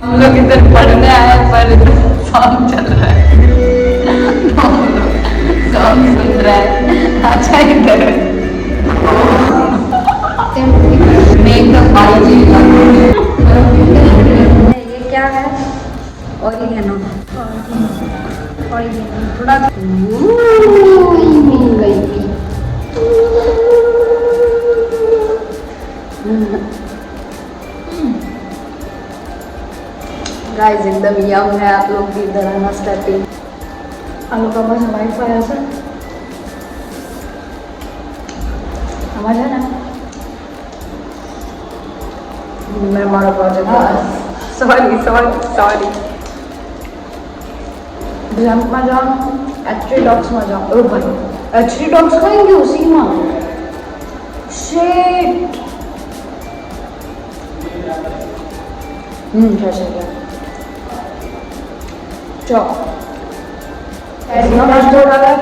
हम लोग इधर पढ़ने आए पर सॉन्ग चल रहा है सॉन्ग सुन रहा है अच्छा इधर मैं एकदम बाई ये क्या है ऑरिगेनो थोड़ा गाइस एकदम यम है आप लोग भी इधर आना स्टार्टिंग આ લોકો પાસે વાઈફાઈ હશે આમાં છે ને મેં મારો પ્રોજેક્ટ સોરી જમ્પમાં જાઓ એચડી ડોગ્સમાં જાઓ ઓ ભાઈ એચડી ડોગ્સ કઈ ગયું સીમાં શેટ થશે चो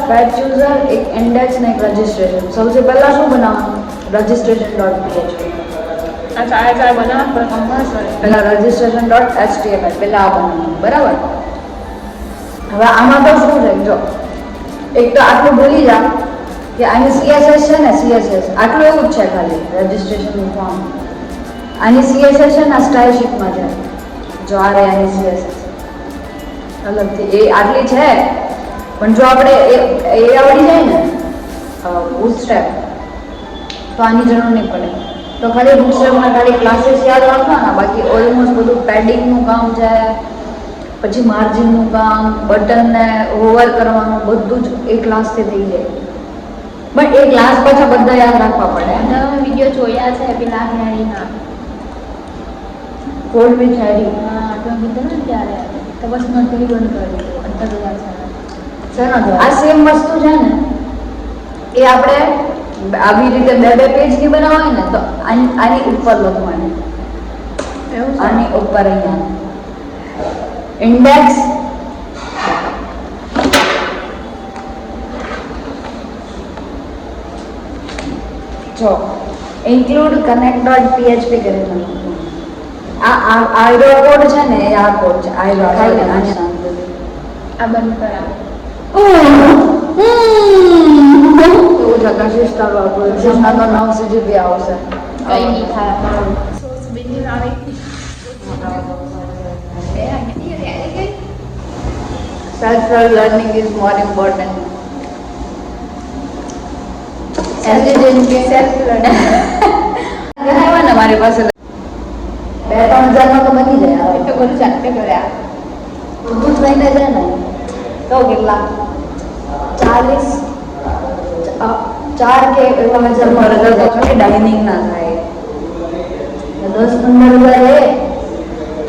बैच यूजर एक इंडेक्स ने एक रजिस्ट्रेशन सबसे पहला शू बना registration.php अच्छा ऐसा बना पर कंपल्सरी पहला registration.html पहला आ बना बराबर હવે આમાં તો શું છે જો એક તો આટલું ભૂલી જા કે આની CSS છે ને CSS આટલું એવું જ છે ખાલી રજિસ્ટ્રેશન ફોર્મ આની CSS છે ને સ્ટાઇલ શીટમાં છે જો આ રે આની CSS અલગથી એ આટલી છે પણ જો આપણે એ આવડી જાય ને બૂટસ્ટ્રેપ તો આની જરૂર નહીં પડે તો ખાલી બૂટસ્ટ્રેપમાં ખાલી ક્લાસીસ યાદ રાખવાના બાકી ઓલમોસ્ટ બધું પેડિંગનું કામ છે પછી માર્જિનનું કામ બટનને હોવર કરવાનું બધું જ એ ક્લાસથી થઈ જાય બટ એ ક્લાસ પાછા બધા યાદ રાખવા પડે તમે વિડીયો જોયા છે પેલા હેરીના કોડ વિથ હેરી હા તમે કીધું ને ત્યારે તો બસ નોટરી બંધ કરી અંતર શેનો આ સેમ વસ્તુ છે ને એ આપણે આવી રીતે બે પેજની બનાવવાય ને તો આની ઉપર લખવાની એવું આની ઉપર અહીંયા इंडेक्स जो include connect.php करें आ कोड છે ને આ કોડ છે આયરો ખાલી આને શાંત આ બંધ કરા તો જકાશીશ તારો આપણો એક્ઝામના તો 9 સીજીપી આવશે કઈ નહીં થાય સોસ બિંદુ આવે Self-learning is more important. Self-learning. કહેવાય ને મારી પાસે 2-3 હજારમાં તો બની જાય તો બધું જાતે કર્યા બધું થઈને છે ને તો કેટલા 40 4 કે એવા હજારમાં રજા ડાઇનિંગ ના થાય 10-15 હજાર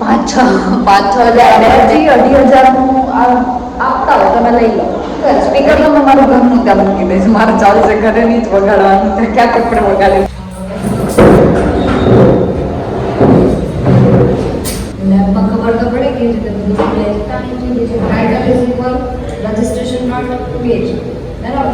5-6 હજાર નું આપતા હોય તમે લઈ લો સ્પીકર તો મારું ઘરનું ત્યાં મૂકી દઈશ મારે ચાલશે ઘરે નહીં જ વગાડવાનું ક્યાં કપડે વગાડી લેબમાં ખબર તો પડે કે બધું title is equal registration note page બરાબર